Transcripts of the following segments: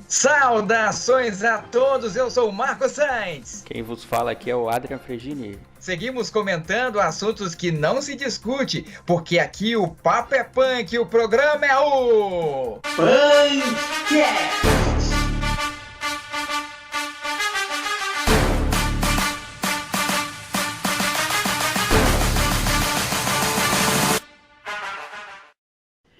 Saudações a todos, eu sou o Marco Sainz. Quem vos fala aqui é o Adrian Fregini. Seguimos comentando assuntos que não se discute, porque aqui o papo é punk, o programa é o Punkcast.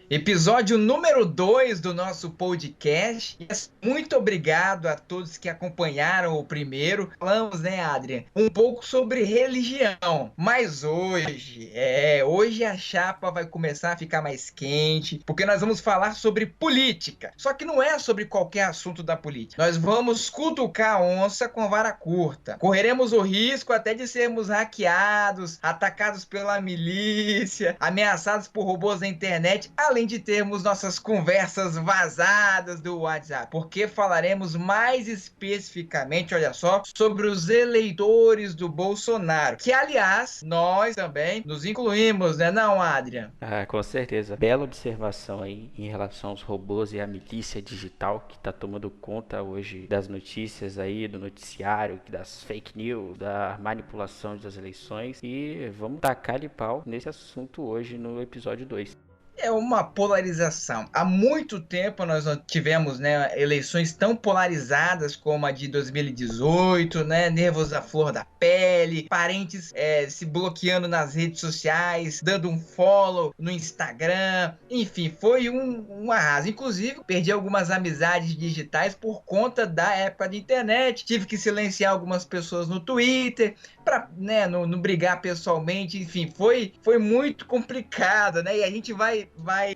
Episódio número 2 do nosso podcast. Muito obrigado a todos que acompanharam o primeiro. Falamos, né, Adrian, um pouco sobre religião. Mas hoje a chapa vai começar a ficar mais quente, porque nós vamos falar sobre política. Só que não é sobre qualquer assunto da política. Nós vamos cutucar a onça com vara curta. Correremos o risco até de sermos hackeados, atacados pela milícia, ameaçados por robôs na internet, além de termos nossas conversas vazadas do WhatsApp, porque falaremos mais especificamente, olha só, sobre os eleitores do Bolsonaro, que aliás, nós também nos incluímos, né não, Adrian? Com certeza. Bela observação aí em relação aos robôs e à milícia digital que está tomando conta hoje das notícias aí, do noticiário, das fake news, da manipulação das eleições, e vamos tacar-lhe pau nesse assunto hoje no episódio 2. É uma polarização. Há muito tempo nós não tivemos, né, eleições tão polarizadas como a de 2018, né, nervos à flor da pele, parentes se bloqueando nas redes sociais, dando um follow no Instagram, enfim, foi um arraso. Inclusive, perdi algumas amizades digitais por conta da época de internet, tive que silenciar algumas pessoas no Twitter, para, né, não brigar pessoalmente, enfim, foi muito complicado, né, e a gente vai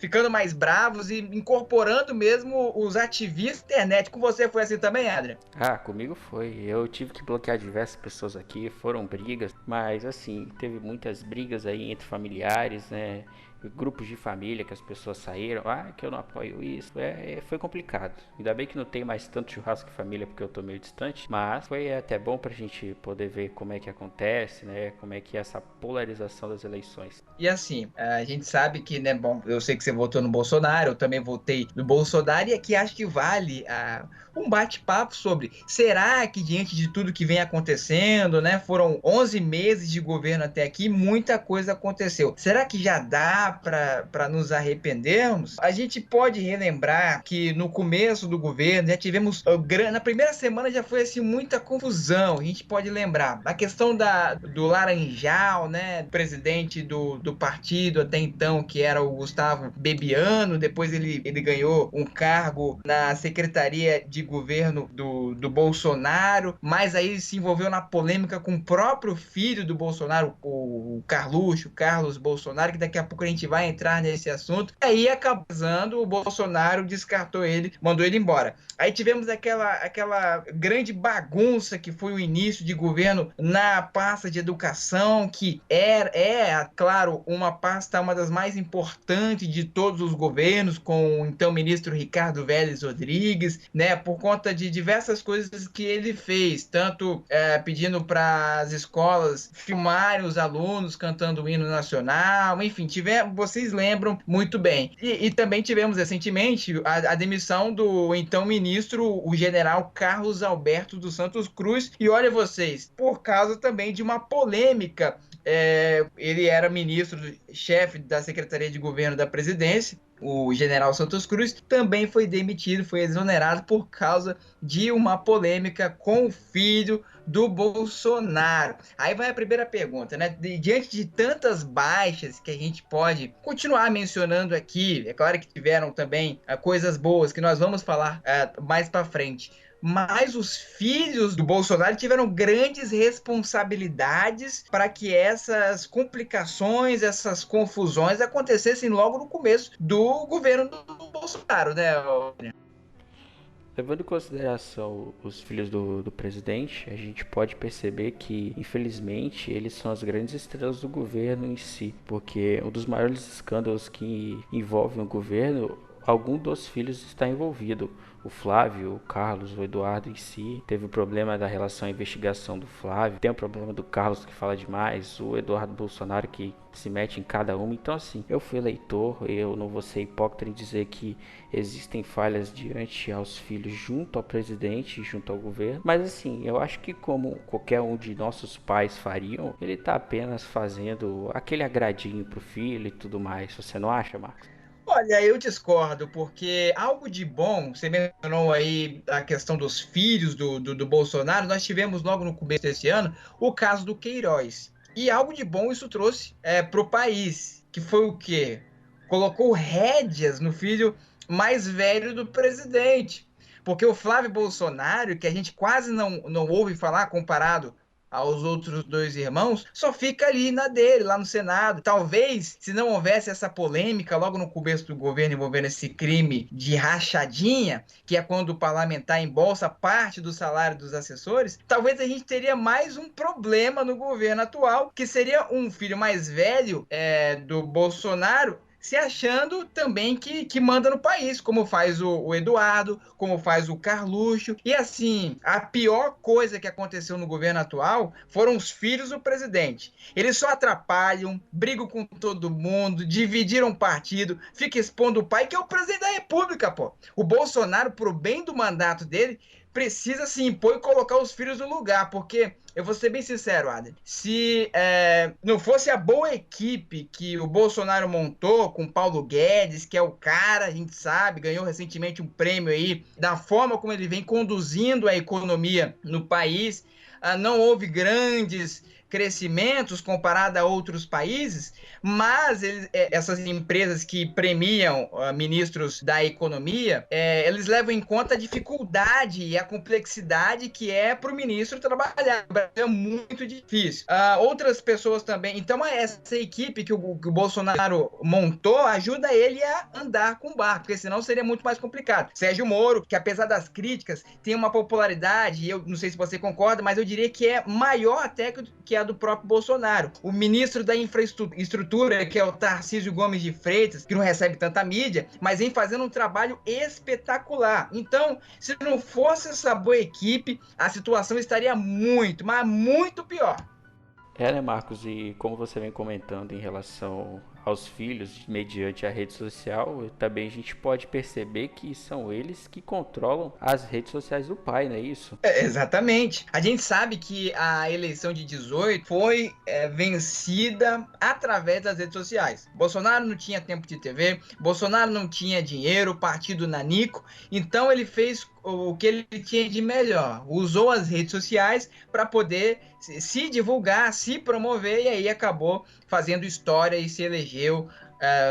ficando mais bravos e incorporando mesmo os ativistas da internet. Com você foi assim também, Adrian? Comigo foi. Eu tive que bloquear diversas pessoas aqui, foram brigas, mas assim, teve muitas brigas aí entre familiares, né? Grupos de família que as pessoas saíram, que eu não apoio isso, foi complicado. Ainda bem que não tem mais tanto churrasco de família porque eu tô meio distante, mas foi até bom pra gente poder ver como é que acontece, né, como é que é essa polarização das eleições. E assim, a gente sabe que, né, bom, eu sei que você votou no Bolsonaro, eu também votei no Bolsonaro, e aqui acho que vale um bate-papo sobre, será que diante de tudo que vem acontecendo, né, foram 11 meses de governo até aqui, muita coisa aconteceu. Será que já dá para nos arrependermos? A gente pode relembrar que no começo do governo já tivemos, na primeira semana já foi assim muita confusão. A gente pode lembrar a questão do Laranjal, né, presidente do partido até então, que era o Gustavo Bebiano. Depois ele ganhou um cargo na Secretaria de Governo do Bolsonaro, mas aí se envolveu na polêmica com o próprio filho do Bolsonaro, o Carlos Bolsonaro, que daqui a pouco a gente vai entrar nesse assunto. Aí acabando, o Bolsonaro descartou ele, mandou ele embora. Aí tivemos aquela grande bagunça que foi o início de governo na pasta de educação, que claro, uma das mais importantes de todos os governos, com o então ministro Ricardo Vélez Rodrigues, né, por conta de diversas coisas que ele fez, tanto pedindo para as escolas filmarem os alunos cantando o hino nacional, enfim, vocês lembram muito bem. E também tivemos recentemente a demissão do então ministro, o general Carlos Alberto dos Santos Cruz, e olha vocês, por causa também de uma polêmica, ele era ministro-chefe da Secretaria de Governo da Presidência, o general Santos Cruz, também foi demitido, foi exonerado por causa de uma polêmica com o filho do Bolsonaro. Aí vai a primeira pergunta, né? Diante de tantas baixas que a gente pode continuar mencionando aqui, é claro que tiveram também coisas boas que nós vamos falar mais para frente, mas os filhos do Bolsonaro tiveram grandes responsabilidades para que essas complicações, essas confusões acontecessem logo no começo do governo do Bolsonaro, né? Levando em consideração os filhos do presidente, a gente pode perceber que, infelizmente, eles são as grandes estrelas do governo em si, porque um dos maiores escândalos que envolvem o governo algum dos filhos está envolvido. O Flávio, o Carlos, o Eduardo em si. Teve o problema da relação à investigação do Flávio. Tem o problema do Carlos que fala demais. O Eduardo Bolsonaro que se mete em cada uma. Então assim, eu fui eleitor, eu não vou ser hipócrita em dizer que existem falhas diante aos filhos junto ao presidente, junto ao governo. Mas assim, eu acho que como qualquer um de nossos pais fariam, ele está apenas fazendo aquele agradinho pro filho e tudo mais. Você não acha, Marcos? Olha, eu discordo, porque algo de bom, você mencionou aí a questão dos filhos do Bolsonaro, nós tivemos logo no começo desse ano o caso do Queiroz. E algo de bom isso trouxe para o país, que foi o quê? Colocou rédeas no filho mais velho do presidente. Porque o Flávio Bolsonaro, que a gente quase não ouve falar comparado aos outros dois irmãos, só fica ali na dele, lá no Senado. Talvez, se não houvesse essa polêmica logo no começo do governo envolvendo esse crime de rachadinha, que é quando o parlamentar embolsa parte do salário dos assessores, talvez a gente teria mais um problema no governo atual, que seria um filho mais velho do Bolsonaro se achando também que manda no país, como faz o Eduardo, como faz o Carluxo. E assim, a pior coisa que aconteceu no governo atual foram os filhos do presidente. Eles só atrapalham, brigam com todo mundo, dividiram partido, fica expondo o pai, que é o presidente da República, pô. O Bolsonaro, pro bem do mandato dele, precisa se impor e colocar os filhos no lugar, porque eu vou ser bem sincero, Adam, se não fosse a boa equipe que o Bolsonaro montou com Paulo Guedes, que é o cara, a gente sabe, ganhou recentemente um prêmio aí, da forma como ele vem conduzindo a economia no país, não houve grandes crescimentos comparado a outros países, mas essas empresas que premiam ministros da economia, eles levam em conta a dificuldade e a complexidade que é para o ministro trabalhar. O Brasil é muito difícil. Outras pessoas também. Então, essa equipe que o Bolsonaro montou ajuda ele a andar com o barco, porque senão seria muito mais complicado. Sérgio Moro, que apesar das críticas, tem uma popularidade, e eu não sei se você concorda, mas eu diria que é maior até que a do próprio Bolsonaro. O ministro da infraestrutura, que é o Tarcísio Gomes de Freitas, que não recebe tanta mídia, mas vem fazendo um trabalho espetacular. Então, se não fosse essa boa equipe, a situação estaria muito, mas muito pior. Né, Marcos? E como você vem comentando em relação aos filhos mediante a rede social, também a gente pode perceber que são eles que controlam as redes sociais do pai, não é isso? Exatamente. A gente sabe que a eleição de 18 foi vencida através das redes sociais. Bolsonaro não tinha tempo de TV, Bolsonaro não tinha dinheiro, partido nanico, então ele fez o que ele tinha de melhor, usou as redes sociais para poder se divulgar, se promover, e aí acabou fazendo história e se elegeu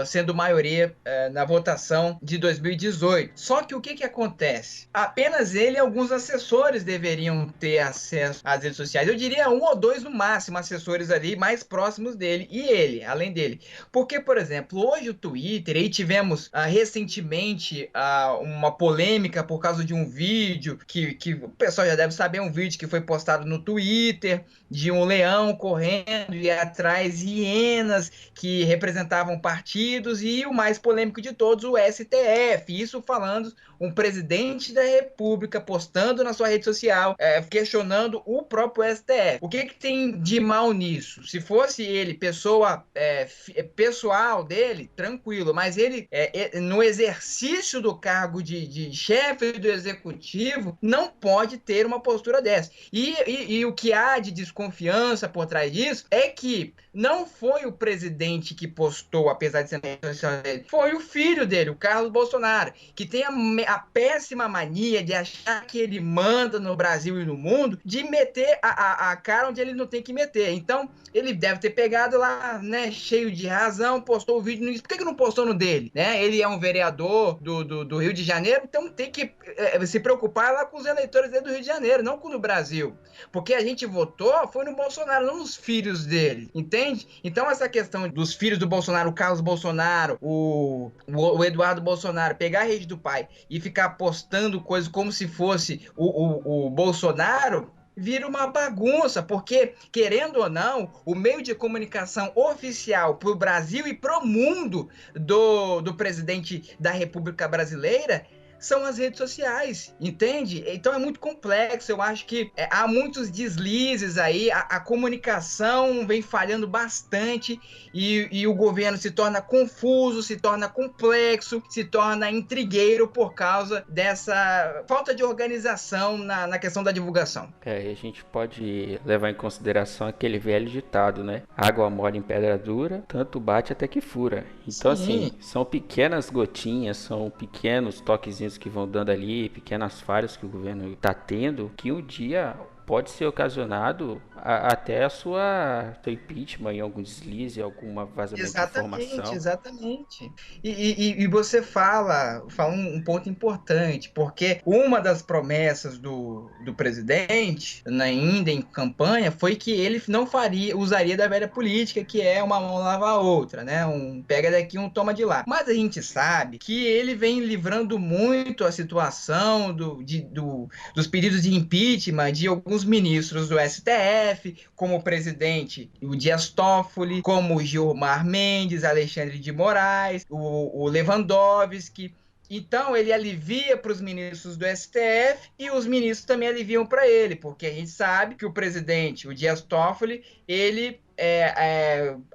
sendo maioria na votação de 2018. Só que o que acontece? Apenas ele e alguns assessores deveriam ter acesso às redes sociais. Eu diria um ou dois no máximo assessores ali mais próximos dele, e ele, além dele. Porque, por exemplo, hoje o Twitter, aí tivemos recentemente uma polêmica por causa de um vídeo que o pessoal já deve saber, um vídeo que foi postado no Twitter de um leão correndo e atrás hienas que representavam partidos, e o mais polêmico de todos, o STF. Isso falando um presidente da República postando na sua rede social, questionando o próprio STF. O que tem de mal nisso? Se fosse ele, pessoa pessoal dele, tranquilo, mas ele, no exercício do cargo de chefe do executivo, não pode ter uma postura dessa. E o que há de desconfiança por trás disso é que não foi o presidente que postou, apesar de ser dele, foi o filho dele, o Carlos Bolsonaro, que tem a péssima mania de achar que ele manda no Brasil e no mundo, de meter a cara onde ele não tem que meter. Então, ele deve ter pegado lá, né, cheio de razão, postou o vídeo no... Por que não postou no dele? Né? Ele é um vereador do Rio de Janeiro, então tem que se preocupar lá com os eleitores dele do Rio de Janeiro, não com o do Brasil. Porque a gente votou, foi no Bolsonaro, não nos filhos dele, entende? Então essa questão dos filhos do Bolsonaro, o Carlos Bolsonaro, o Eduardo Bolsonaro, pegar a rede do pai e ficar postando coisas como se fosse o Bolsonaro, vira uma bagunça, porque, querendo ou não, o meio de comunicação oficial para o Brasil e para o mundo do presidente da República Brasileira são as redes sociais, entende? Então é muito complexo, eu acho que há muitos deslizes aí, a comunicação vem falhando bastante e o governo se torna confuso, se torna complexo, se torna intrigueiro por causa dessa falta de organização na questão da divulgação. A gente pode levar em consideração aquele velho ditado, né? Água mole em pedra dura, tanto bate até que fura. Então, assim, Sim. são pequenas gotinhas, são pequenos toquezinhos que vão dando ali, pequenas falhas que o governo está tendo, que um dia pode ser ocasionado até a seu impeachment em algum deslize, algum vazamento de Exatamente, informação. exatamente. E você fala um ponto importante, porque uma das promessas do presidente, ainda em campanha, foi que ele não usaria da velha política, que é uma mão lava a outra, né? Um pega daqui, um toma de lá. Mas a gente sabe que ele vem livrando muito a situação dos pedidos de impeachment de alguns ministros do STF, como o presidente, o Dias Toffoli, como o Gilmar Mendes, Alexandre de Moraes, o Lewandowski. Então, ele alivia para os ministros do STF e os ministros também aliviam para ele, porque a gente sabe que o presidente, o Dias Toffoli, ele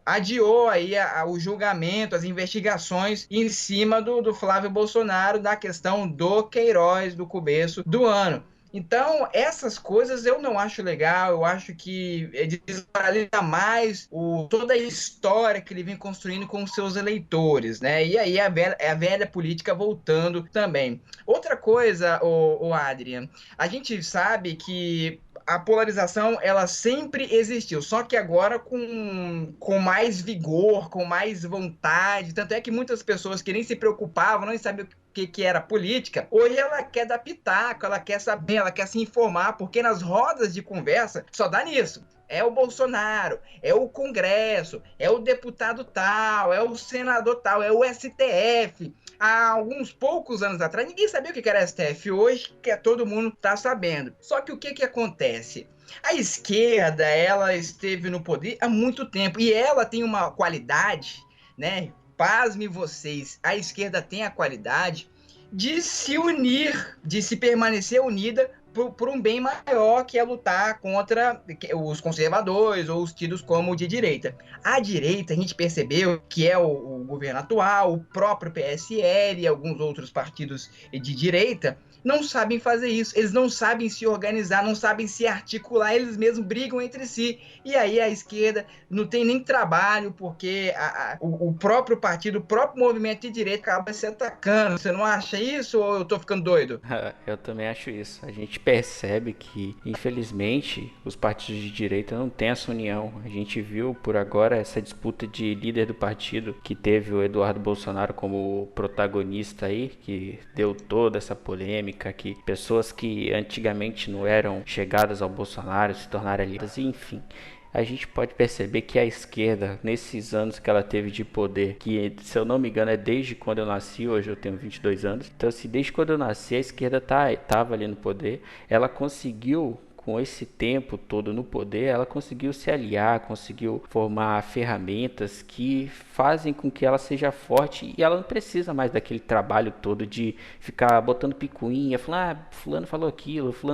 adiou aí o julgamento, as investigações em cima do Flávio Bolsonaro da questão do Queiroz do começo do ano. Então, essas coisas eu não acho legal, eu acho que desvaloriza mais toda a história que ele vem construindo com os seus eleitores, né? E aí a velha política voltando também. Outra coisa, o Adrian, a gente sabe que a polarização ela sempre existiu, só que agora com mais vigor, com mais vontade. Tanto é que muitas pessoas que nem se preocupavam, não sabiam que era política, hoje ela quer dar pitaco, ela quer saber, ela quer se informar, porque nas rodas de conversa só dá nisso. É o Bolsonaro, é o Congresso, é o deputado tal, é o senador tal, é o STF. Há alguns poucos anos atrás, ninguém sabia o que era STF. Hoje, que todo mundo está sabendo. Só que o que acontece? A esquerda, ela esteve no poder há muito tempo e ela tem uma qualidade, né? Pasme vocês, a esquerda tem a qualidade de se unir, de se permanecer unida por um bem maior, que é lutar contra os conservadores ou os tidos como de direita. A direita, a gente percebeu que é o governo atual, o próprio PSL e alguns outros partidos de direita, não sabem fazer isso, eles não sabem se organizar, não sabem se articular, eles mesmos brigam entre si, e aí a esquerda não tem nem trabalho, porque o próprio partido, o próprio movimento de direita acaba se atacando. Você não acha isso ou eu tô ficando doido? Eu também acho isso. A gente percebe que, infelizmente, os partidos de direita não têm essa união. A gente viu por agora essa disputa de líder do partido, que teve o Eduardo Bolsonaro como protagonista aí, que deu toda essa polêmica, que pessoas que antigamente não eram chegadas ao Bolsonaro se tornaram aliadas, enfim. A gente pode perceber que a esquerda, nesses anos que ela teve de poder, que se eu não me engano é desde quando eu nasci, hoje eu tenho 22 anos, então assim, desde quando eu nasci a esquerda estava ali no poder, ela conseguiu, com esse tempo todo no poder, ela conseguiu se aliar, conseguiu formar ferramentas que fazem com que ela seja forte e ela não precisa mais daquele trabalho todo de ficar botando picuinha, falando, fulano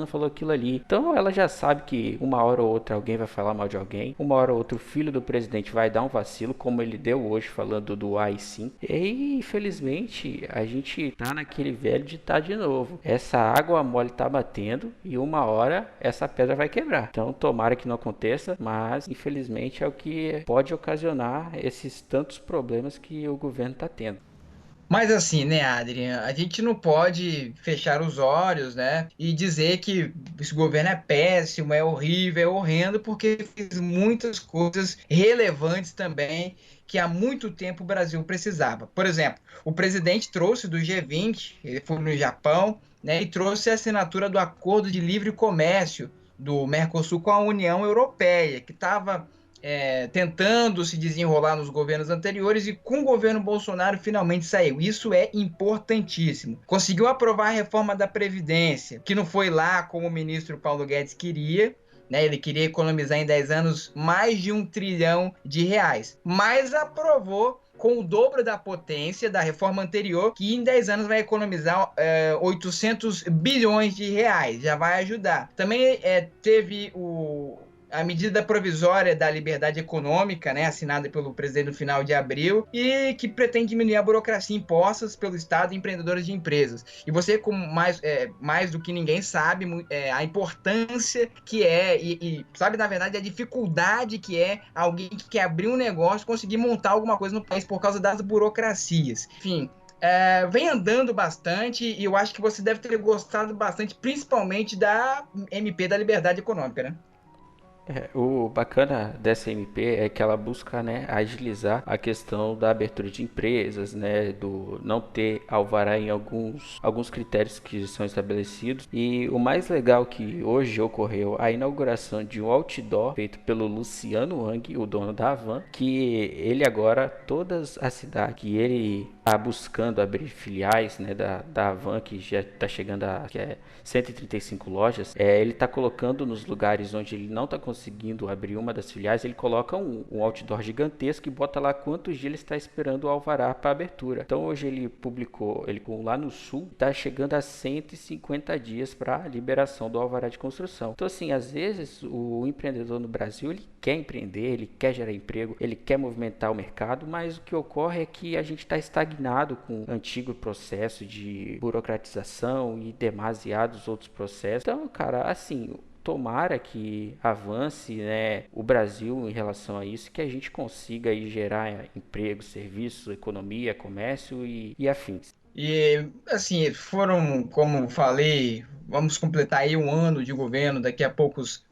falou aquilo ali. Então ela já sabe que uma hora ou outra alguém vai falar mal de alguém, uma hora ou outra o filho do presidente vai dar um vacilo, como ele deu hoje falando do AI-5. E infelizmente a gente tá naquele velho ditado de novo. Essa água mole tá batendo e uma hora essa pedra vai quebrar. Então tomara que não aconteça, mas infelizmente é o que pode ocasionar esses tantos problemas que o governo está tendo. Mas assim, né, Adrian, a gente não pode fechar os olhos, né, e dizer que esse governo é péssimo, é horrível, é horrendo, porque fez muitas coisas relevantes também que há muito tempo o Brasil precisava. Por exemplo, o presidente trouxe do G20, ele foi no Japão, né, e trouxe a assinatura do Acordo de Livre Comércio do Mercosul com a União Europeia, que estava tentando se desenrolar nos governos anteriores e com o governo Bolsonaro finalmente saiu. Isso é importantíssimo. Conseguiu aprovar a reforma da Previdência, que não foi lá como o ministro Paulo Guedes queria, né? Ele queria economizar em 10 anos mais de R$ 1 trilhão, mas aprovou com o dobro da potência da reforma anterior, que em 10 anos vai economizar 800 bilhões de reais, já vai ajudar. Também teve a medida provisória da liberdade econômica, né, assinada pelo presidente no final de abril, e que pretende diminuir a burocracia imposta pelo Estado e empreendedores de empresas. E você, como mais do que ninguém, sabe a importância que sabe, na verdade, a dificuldade que é alguém que quer abrir um negócio conseguir montar alguma coisa no país por causa das burocracias. Enfim, vem andando bastante e eu acho que você deve ter gostado bastante, principalmente da MP da Liberdade Econômica, né? O bacana dessa MP é que ela busca, né, agilizar a questão da abertura de empresas, né, do não ter alvará em alguns critérios que são estabelecidos. E o mais legal que hoje ocorreu a inauguração de um outdoor feito pelo Luciano Hang, o dono da Havan, que ele agora, todas as cidades que ele está buscando abrir filiais, né, da Havan, que já está chegando a 135 lojas, ele está colocando nos lugares onde ele não está conseguindo abrir uma das filiais, ele coloca um outdoor gigantesco e bota lá quantos dias ele está esperando o alvará para abertura. Então hoje ele publicou lá no sul, está chegando a 150 dias para liberação do alvará de construção. Então assim, às vezes o empreendedor no Brasil, ele quer empreender, ele quer gerar emprego, ele quer movimentar o mercado, mas o que ocorre é que a gente está estagnado com o antigo processo de burocratização e demasiados outros processos. Então, cara, assim, tomara que avance, né, o Brasil em relação a isso, que a gente consiga aí gerar emprego, serviço, economia, comércio e afins. E, assim, foram, como falei, vamos completar aí um ano de governo daqui a poucos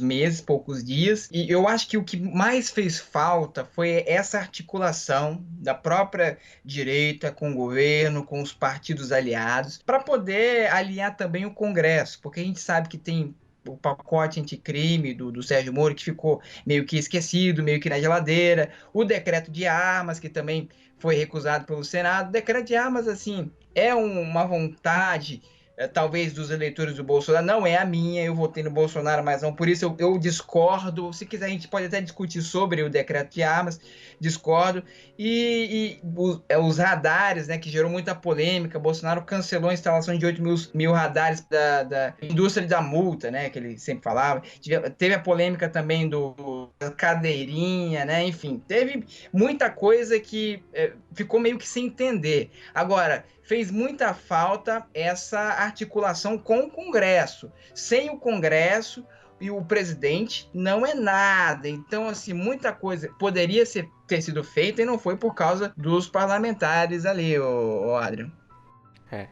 meses, poucos dias. E eu acho que o que mais fez falta foi essa articulação da própria direita com o governo, com os partidos aliados, para poder alinhar também o Congresso, porque a gente sabe que tem o pacote anticrime do Sérgio Moro, que ficou meio que esquecido, meio que na geladeira, o decreto de armas, que também foi recusado pelo Senado. O decreto de armas, assim, é uma vontade, talvez, dos eleitores do Bolsonaro, não é a minha, eu votei no Bolsonaro, mas não, por isso eu discordo. Se quiser, a gente pode até discutir sobre o decreto de armas, discordo. E os radares, né, que gerou muita polêmica, Bolsonaro cancelou a instalação de 8 mil radares da indústria da multa, né, que ele sempre falava. Teve a polêmica também da cadeirinha, né, enfim, teve muita coisa que ficou meio que sem entender. Agora, fez muita falta essa articulação com o Congresso. Sem o Congresso e o presidente não é nada. Então, assim, muita coisa poderia ter sido feita e não foi por causa dos parlamentares ali, o Adriano.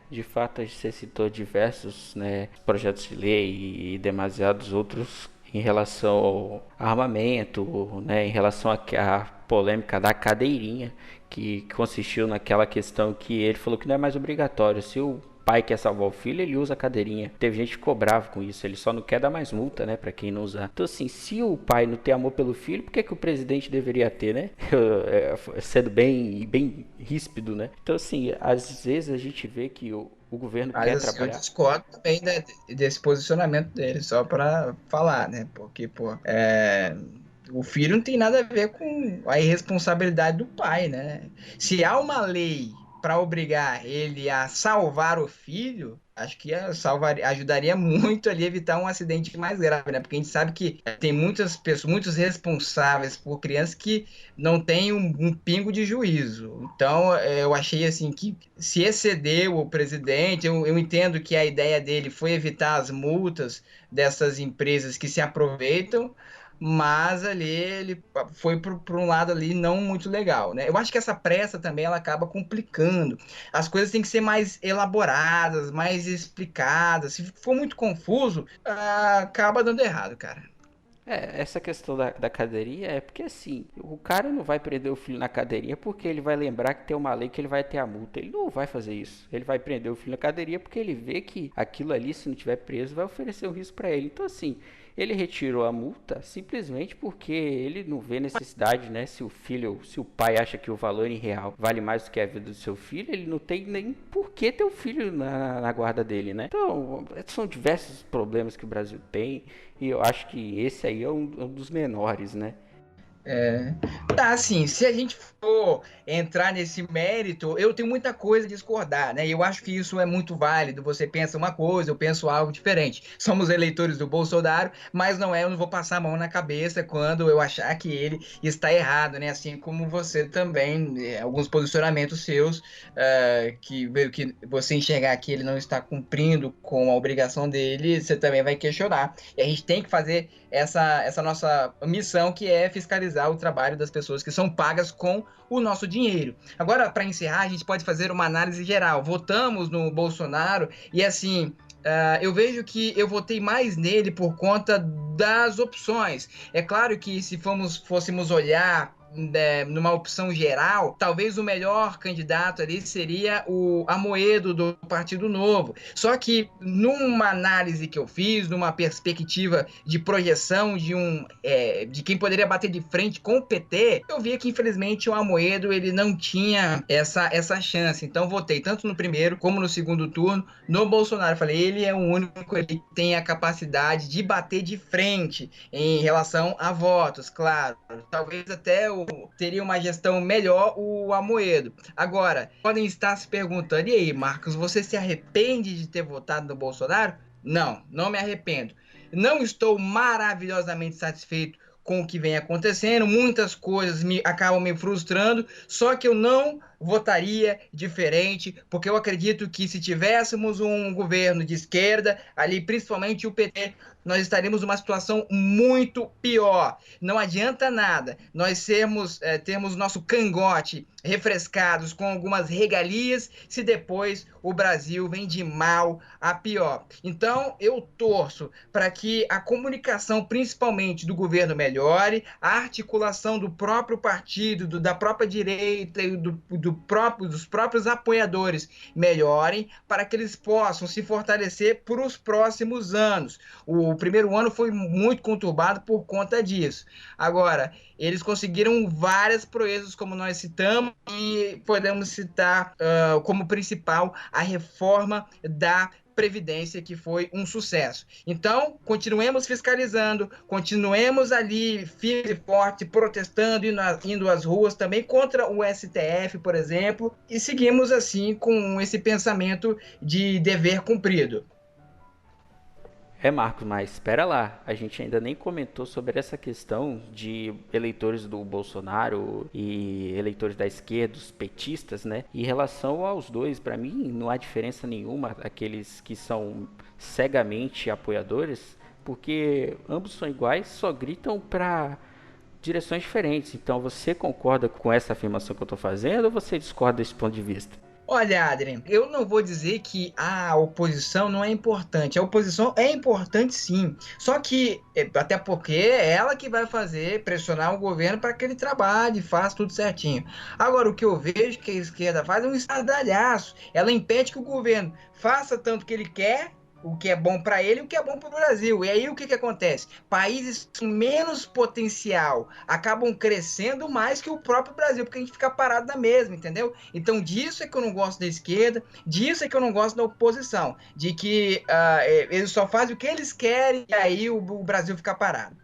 De fato, você citou diversos, né, projetos de lei e demasiados outros em relação ao armamento, né, em relação à polêmica da cadeirinha, que consistiu naquela questão que ele falou que não é mais obrigatório. Se o pai quer salvar o filho, ele usa a cadeirinha. Teve gente que ficou bravo com isso, ele só não quer dar mais multa, né, pra quem não usar. Então assim, se o pai não tem amor pelo filho, por que o presidente deveria ter, né? Sendo bem ríspido, né? Então assim, às vezes a gente vê que o governo Mas quer assim, eu trabalhar. discordo também, né, desse posicionamento dele, só para falar, né? Porque, pô, o filho não tem nada a ver com a irresponsabilidade do pai, né? Se há uma lei para obrigar ele a salvar o filho, acho que ajudaria muito ali a evitar um acidente mais grave, né? Porque a gente sabe que tem muitas pessoas, muitos responsáveis por crianças que não têm um pingo de juízo. Então, eu achei assim que se excedeu o presidente, eu entendo que a ideia dele foi evitar as multas dessas empresas que se aproveitam, mas ali ele foi para um lado ali não muito legal, né? Eu acho que essa pressa também ela acaba complicando. As coisas têm que ser mais elaboradas, mais explicadas. Se for muito confuso, acaba dando errado, cara. Essa questão da cadeirinha é porque assim, o cara não vai prender o filho na cadeirinha porque ele vai lembrar que tem uma lei que ele vai ter a multa. Ele não vai fazer isso. Ele vai prender o filho na cadeirinha porque ele vê que aquilo ali, se não tiver preso, vai oferecer um risco para ele. Então assim, Ele retirou a multa simplesmente porque ele não vê necessidade, né? Se o pai acha que o valor em real vale mais do que a vida do seu filho, ele não tem nem por que ter o filho na guarda dele, né? Então, são diversos problemas que o Brasil tem e eu acho que esse aí é um dos menores, né? É, tá, assim, se a gente for entrar nesse mérito, eu tenho muita coisa a discordar, né? Eu acho que isso é muito válido. Você pensa uma coisa, eu penso algo diferente. Somos eleitores do Bolsonaro, mas não é, eu não vou passar a mão na cabeça quando eu achar que ele está errado, né? Assim como você também, alguns posicionamentos seus, que você enxergar que ele não está cumprindo com a obrigação dele, você também vai questionar. E a gente tem que fazer essa nossa missão, que é fiscalizar o trabalho das pessoas que são pagas com o nosso dinheiro. Agora, para encerrar, a gente pode fazer uma análise geral. Votamos no Bolsonaro e, assim, eu vejo que eu votei mais nele por conta das opções. É claro que se fôssemos olhar numa opção geral, talvez o melhor candidato ali seria o Amoedo do Partido Novo. Só que numa análise que eu fiz, numa perspectiva de projeção de quem poderia bater de frente com o PT, eu via que infelizmente o Amoedo ele não tinha essa chance. Então votei tanto no primeiro como no segundo turno no Bolsonaro. Falei, ele é o único que tem a capacidade de bater de frente em relação a votos, claro. Talvez até teria uma gestão melhor o Amoedo. Agora, podem estar se perguntando, e aí, Marcos, você se arrepende de ter votado no Bolsonaro? Não, não me arrependo. Não estou maravilhosamente satisfeito com o que vem acontecendo, muitas coisas acabam me frustrando, só que eu não votaria diferente, porque eu acredito que se tivéssemos um governo de esquerda, ali principalmente o PT, nós estaríamos numa situação muito pior. Não adianta nada nós termos nosso cangote refrescados com algumas regalias, se depois o Brasil vem de mal a pior. Então, eu torço para que a comunicação, principalmente do governo, melhore, a articulação do próprio partido, da própria direita e dos próprios apoiadores melhorem, para que eles possam se fortalecer para os próximos anos. O primeiro ano foi muito conturbado por conta disso. Agora, eles conseguiram várias proezas, como nós citamos, e podemos citar como principal a reforma da Previdência, que foi um sucesso. Então, continuemos fiscalizando, continuemos ali firme e forte, protestando, indo às ruas também contra o STF, por exemplo, e seguimos assim com esse pensamento de dever cumprido. Marcos, mas espera lá, a gente ainda nem comentou sobre essa questão de eleitores do Bolsonaro e eleitores da esquerda, os petistas, né? Em relação aos dois, para mim não há diferença nenhuma, aqueles que são cegamente apoiadores, porque ambos são iguais, só gritam para direções diferentes. Então você concorda com essa afirmação que eu estou fazendo ou você discorda desse ponto de vista? Olha, Adrien, eu não vou dizer que a oposição não é importante. A oposição é importante, sim. Só que, até porque é ela que vai pressionar o governo para que ele trabalhe, faça tudo certinho. Agora, o que eu vejo que a esquerda faz é um estardalhaço. Ela impede que o governo faça tanto que ele quer, o que é bom para ele e o que é bom para o Brasil. E aí o que acontece? Países com menos potencial acabam crescendo mais que o próprio Brasil, porque a gente fica parado na mesma, entendeu? Então disso é que eu não gosto da esquerda, disso é que eu não gosto da oposição, de que eles só fazem o que eles querem e aí o Brasil fica parado.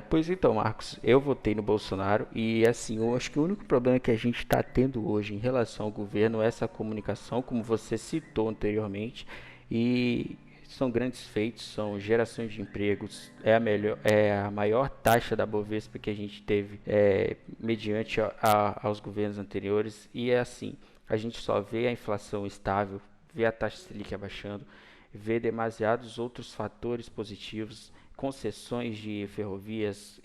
Pois então, Marcos, eu votei no Bolsonaro e assim, eu acho que o único problema que a gente está tendo hoje em relação ao governo é essa comunicação, como você citou anteriormente, e são grandes feitos, são gerações de empregos, é a maior taxa da Bovespa que a gente teve mediante aos governos anteriores, e é assim, a gente só vê a inflação estável, vê a taxa Selic abaixando, vê demasiados outros fatores positivos, concessões de ferrovias,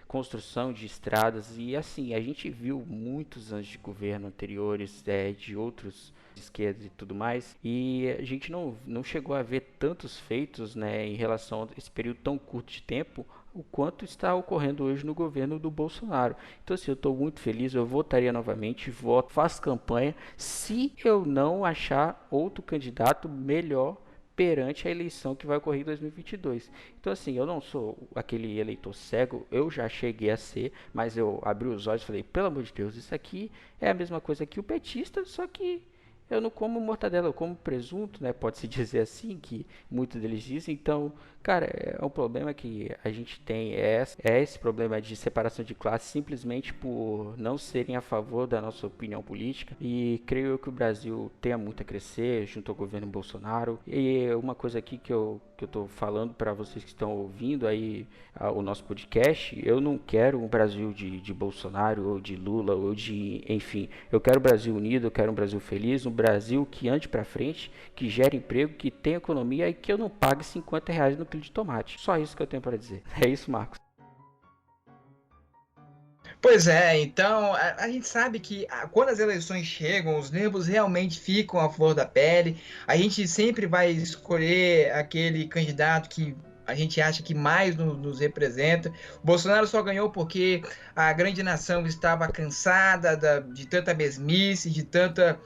construção de estradas, e assim, a gente viu muitos anos de governo anteriores, de outros esquerdas e tudo mais, e a gente não chegou a ver tantos feitos, né, em relação a esse período tão curto de tempo, o quanto está ocorrendo hoje no governo do Bolsonaro. Então, assim, eu estou muito feliz, eu votaria novamente, faço campanha, se eu não achar outro candidato melhor perante a eleição que vai ocorrer em 2022. Então, assim, eu não sou aquele eleitor cego, eu já cheguei a ser, mas eu abri os olhos e falei, pelo amor de Deus, isso aqui é a mesma coisa que o petista, só que eu não como mortadela, eu como presunto, né? Pode-se dizer assim, que muitos deles dizem. Então, cara, é um problema que a gente tem, é esse problema de separação de classe, simplesmente por não serem a favor da nossa opinião política. E creio eu que o Brasil tenha muito a crescer junto ao governo Bolsonaro. E uma coisa aqui que eu tô falando para vocês que estão ouvindo aí o nosso podcast, eu não quero um Brasil de Bolsonaro ou de Lula ou de, enfim, eu quero o Brasil unido, eu quero um Brasil feliz, um Brasil que ande para frente, que gere emprego, que tenha economia e que eu não pague R$ 50 no quilo de tomate. Só isso que eu tenho para dizer. É isso, Marcos. Pois é, então a gente sabe que quando as eleições chegam, os nervos realmente ficam à flor da pele. A gente sempre vai escolher aquele candidato que a gente acha que mais nos representa. O Bolsonaro só ganhou porque a grande nação estava cansada de tanta mesmice, de tanta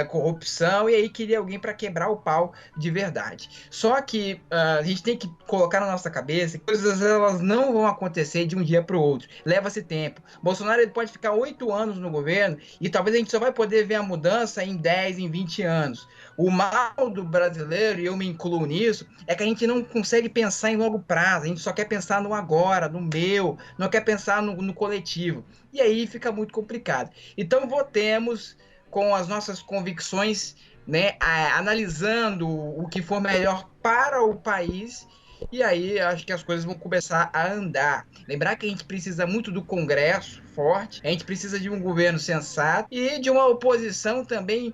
corrupção, e aí queria alguém para quebrar o pau de verdade. Só que a gente tem que colocar na nossa cabeça que coisas elas não vão acontecer de um dia para o outro. Leva-se tempo. Bolsonaro ele pode ficar 8 anos no governo e talvez a gente só vai poder ver a mudança em 10, em 20 anos. O mal do brasileiro, e eu me incluo nisso, é que a gente não consegue pensar em longo prazo, a gente só quer pensar no agora, no meu, não quer pensar no coletivo. E aí fica muito complicado. Então votemos com as nossas convicções, né, analisando o que for melhor para o país, e aí acho que as coisas vão começar a andar. Lembrar que a gente precisa muito do Congresso forte, a gente precisa de um governo sensato e de uma oposição também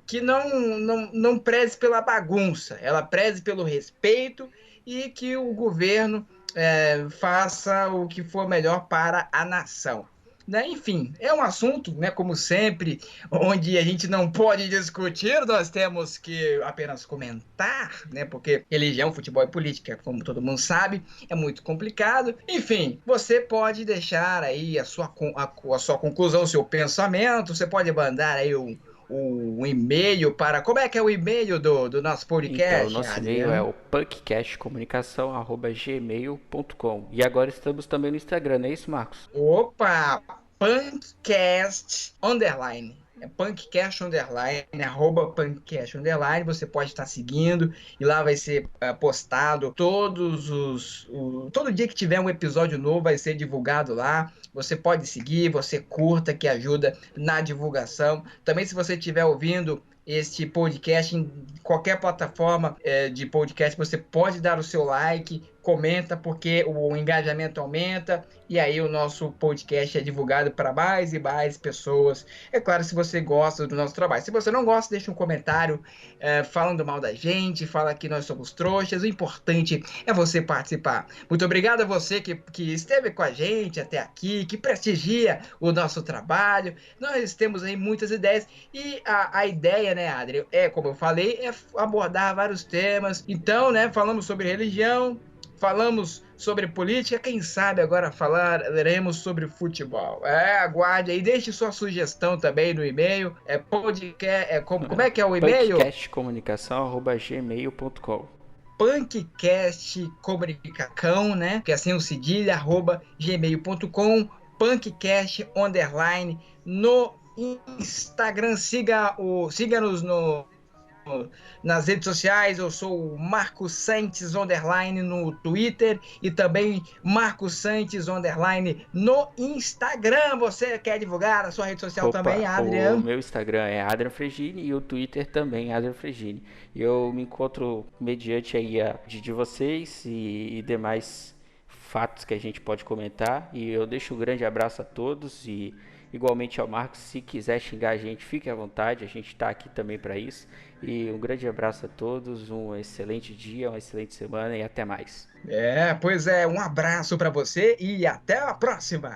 que não preze pela bagunça, ela preze pelo respeito e que o governo faça o que for melhor para a nação. Né? Enfim, é um assunto, né, como sempre, onde a gente não pode discutir, nós temos que apenas comentar, né, porque religião, futebol e política, como todo mundo sabe, é muito complicado. Enfim, você pode deixar aí a sua conclusão, o seu pensamento, você pode mandar aí um e-mail para... Como é que é o e-mail do nosso Então, o podcast, nosso e-mail é Adriano? o punkcastcomunicação@gmail.com. E agora estamos também no Instagram, não é isso, Marcos? Opa! Punkcast underline. É Punkcast underline, @Punkcast underline. Você pode estar seguindo e lá vai ser postado todo dia que tiver um episódio novo vai ser divulgado lá. Você pode seguir, você curta, que ajuda na divulgação. Também, se você estiver ouvindo este podcast em qualquer plataforma de podcast, você pode dar o seu like, comenta, porque o engajamento aumenta e aí o nosso podcast é divulgado para mais e mais pessoas. É claro, se você gosta do nosso trabalho. Se você não gosta, deixa um comentário falando mal da gente, fala que nós somos trouxas. O importante é você participar. Muito obrigado a você que esteve com a gente até aqui, que prestigia o nosso trabalho. Nós temos aí muitas ideias e a ideia, né, Adri, como eu falei, é abordar vários temas. Então, né, falamos sobre religião, falamos sobre política, quem sabe agora falaremos sobre futebol. Aguarde aí, deixe sua sugestão também no e-mail. Como é que é o e-mail? Punkcastcomunicação@gmail.com. Punkcast Comunicação, né? Que é assim o cedilha, @gmail.com. Punkcast underline no Instagram. Siga-nos nas redes sociais. Eu sou o Marcos Santos underline no Twitter e também Marcos Santos underline no Instagram. Você quer divulgar a sua rede social também, Opa, o Adriano? meu Instagram é Adrian Fregini e o Twitter também é Adrian Fregini. Eu me encontro mediante aí de vocês e demais fatos que a gente pode comentar. E eu deixo um grande abraço a todos e igualmente ao Marcos. Se quiser xingar a gente, fique à vontade, a gente está aqui também para isso. E um grande abraço a todos, um excelente dia, uma excelente semana e até mais. Pois é, um abraço para você e até a próxima!